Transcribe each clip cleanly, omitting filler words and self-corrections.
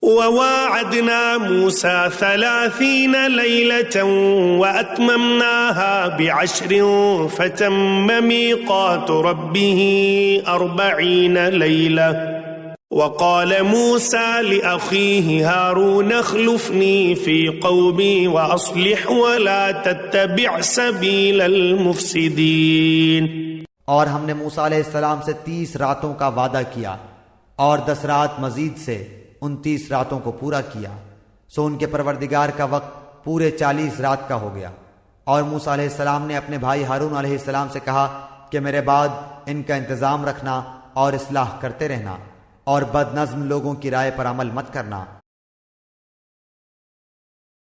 وواعدنا موسى 30 ليلة وأتممناها ب10 فتم ميقات ربه 40 ليلة وقال موسى لأخيه هارون اخلفني في قومي وأصلح ولا تتبع سبيل المفسدين۔ اور ہم نے موسیٰ علیہ السلام سے 30 راتوں کا وعدہ کیا اور 10 رات مزید سے 29 راتوں کو پورا کیا، سو ان کے پروردگار کا وقت پورے 40 رات کا ہو گیا۔ اور موسیٰ علیہ السلام نے اپنے بھائی ہارون علیہ السلام سے کہا کہ میرے بعد ان کا انتظام رکھنا اور اصلاح کرتے رہنا اور بد نظم لوگوں کی رائے پر عمل مت کرنا۔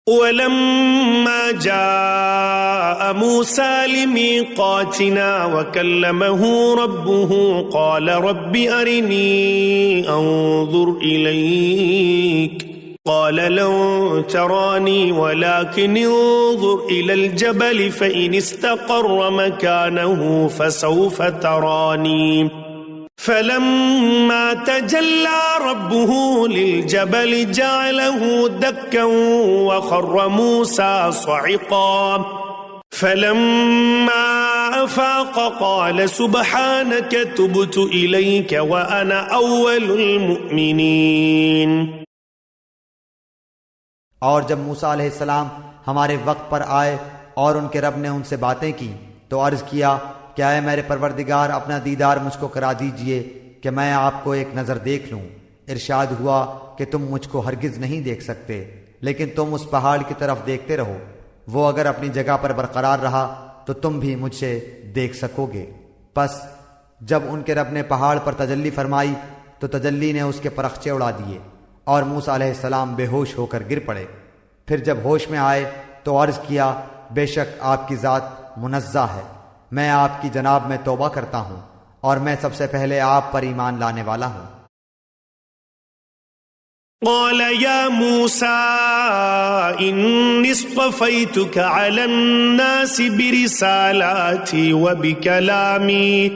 وَلَمَّا جَاءَ مُوسَى لِمِيقَاتِنَا وَكَلَّمَهُ رَبُّهُ قَالَ رَبِّ أَرِنِي أَنظُرْ إِلَيْكَ قَالَ لَن تَرَانِي وَلَكِنِ انظُرْ إِلَى الْجَبَلِ فَإِنِ اسْتَقَرَّ مَكَانَهُ فَسَوْفَ تَرَانِي فلما تجلى ربه للجبل جعله دكا وخر موسى صعقا فلما أفاق قال سبحانك تبت إليك وأنا أول المؤمنين۔ اور جب موسیٰ علیہ السلام ہمارے وقت پر آئے اور ان کے رب نے ان سے باتیں کی تو عرض کیا کہ اے میرے پروردگار اپنا دیدار مجھ کو کرا دیجئے کہ میں آپ کو ایک نظر دیکھ لوں۔ ارشاد ہوا کہ تم مجھ کو ہرگز نہیں دیکھ سکتے، لیکن تم اس پہاڑ کی طرف دیکھتے رہو، وہ اگر اپنی جگہ پر برقرار رہا تو تم بھی مجھ سے دیکھ سکو گے۔ پس جب ان کے رب نے پہاڑ پر تجلی فرمائی تو تجلی نے اس کے پرخچے اڑا دیے اور موسیٰ علیہ السلام بے ہوش ہو کر گر پڑے۔ پھر جب ہوش میں آئے تو عرض کیا بے شک آپ کی ذات منزہ ہے، میں آپ کی جناب میں توبہ کرتا ہوں اور میں سب سے پہلے آپ پر ایمان لانے والا ہوں۔ قال يا موسى إني اصطفيتك على الناس برسالاتي وبكلامي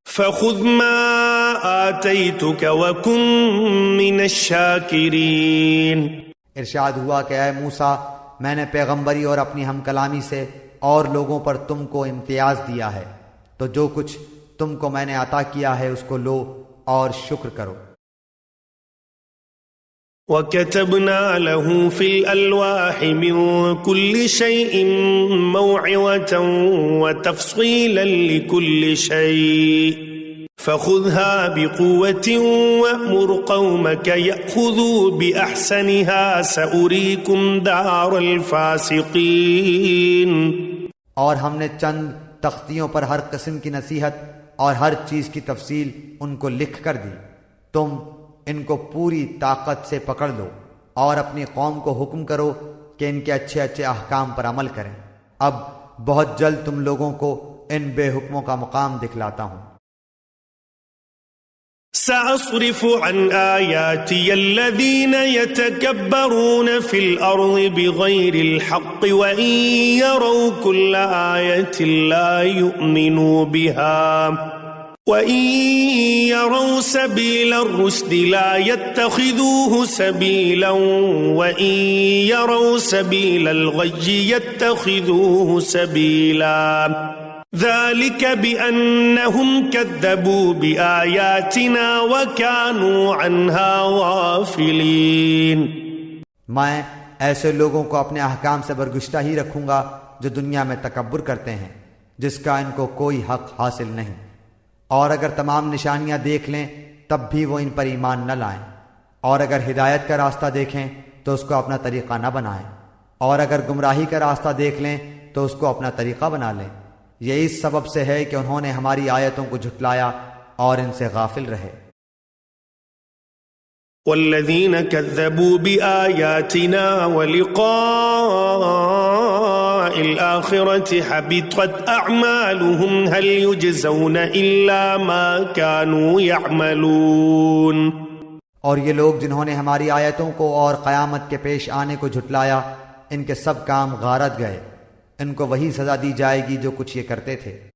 فخذ ما آتيتك وكن من الشاكرين۔ ارشاد ہوا کہ اے موسیٰ میں نے پیغمبری اور اپنی ہم کلامی سے اور لوگوں پر تم کو امتیاز دیا ہے، تو جو کچھ تم کو میں نے عطا کیا ہے اس کو لو اور شکر کرو۔ وَكَتَبْنَا لَهُ فِي الْأَلْوَاحِ مِنْ كُلِّ شَيْءٍ مَوْعِظَةً وَتَفْصِيلًا لِكُلِّ شَيْءٍ فَخُذْهَا بِقُوَّةٍ وَأْمُرْ قَوْمَكَ يَأْخُذُوا بِأَحْسَنِهَا سَأُرِيكُمْ دَارَ الْفَاسِقِينَ۔ اور ہم نے چند تختیوں پر ہر قسم کی نصیحت اور ہر چیز کی تفصیل ان کو لکھ کر دی، تم ان کو پوری طاقت سے پکڑ لو اور اپنی قوم کو حکم کرو کہ ان کے اچھے اچھے احکام پر عمل کریں۔ اب بہت جلد تم لوگوں کو ان بے حکموں کا مقام دکھلاتا ہوں۔ سأصرف عن آياتي الذين يتكبرون في الأرض بغير الحق وإن يروا كل آية لا يؤمنوا بها وَإِن يَرَوْا سَبِيلَ الرُّشْدِ لَا يَتَّخِذُوهُ سَبِيلًا وَإِن يَرَوْا سَبِيلَ الْغَيِّ يَتَّخِذُوهُ سَبِيلًا ذَلِكَ بِأَنَّهُمْ كَذَّبُوا بِآيَاتِنَا وَكَانُوا عَنْهَا غَافِلِينَ۔ میں ایسے لوگوں کو اپنے احکام سے برگشتہ ہی رکھوں گا جو دنیا میں تکبر کرتے ہیں، جس کا ان کو کوئی حق حاصل نہیں، اور اگر تمام نشانیاں دیکھ لیں تب بھی وہ ان پر ایمان نہ لائیں، اور اگر ہدایت کا راستہ دیکھیں تو اس کو اپنا طریقہ نہ بنائیں، اور اگر گمراہی کا راستہ دیکھ لیں تو اس کو اپنا طریقہ بنا لیں۔ یہ اس سبب سے ہے کہ انہوں نے ہماری آیتوں کو جھٹلایا اور ان سے غافل رہے۔ والذین کذبوا بآیاتنا ولقاء الآخرة حبطت اعمالهم هل يجزون الا ما كانوا يعملون۔ اور یہ لوگ جنہوں نے ہماری آیتوں کو اور قیامت کے پیش آنے کو جھٹلایا، ان کے سب کام غارت گئے، ان کو وہی سزا دی جائے گی جو کچھ یہ کرتے تھے۔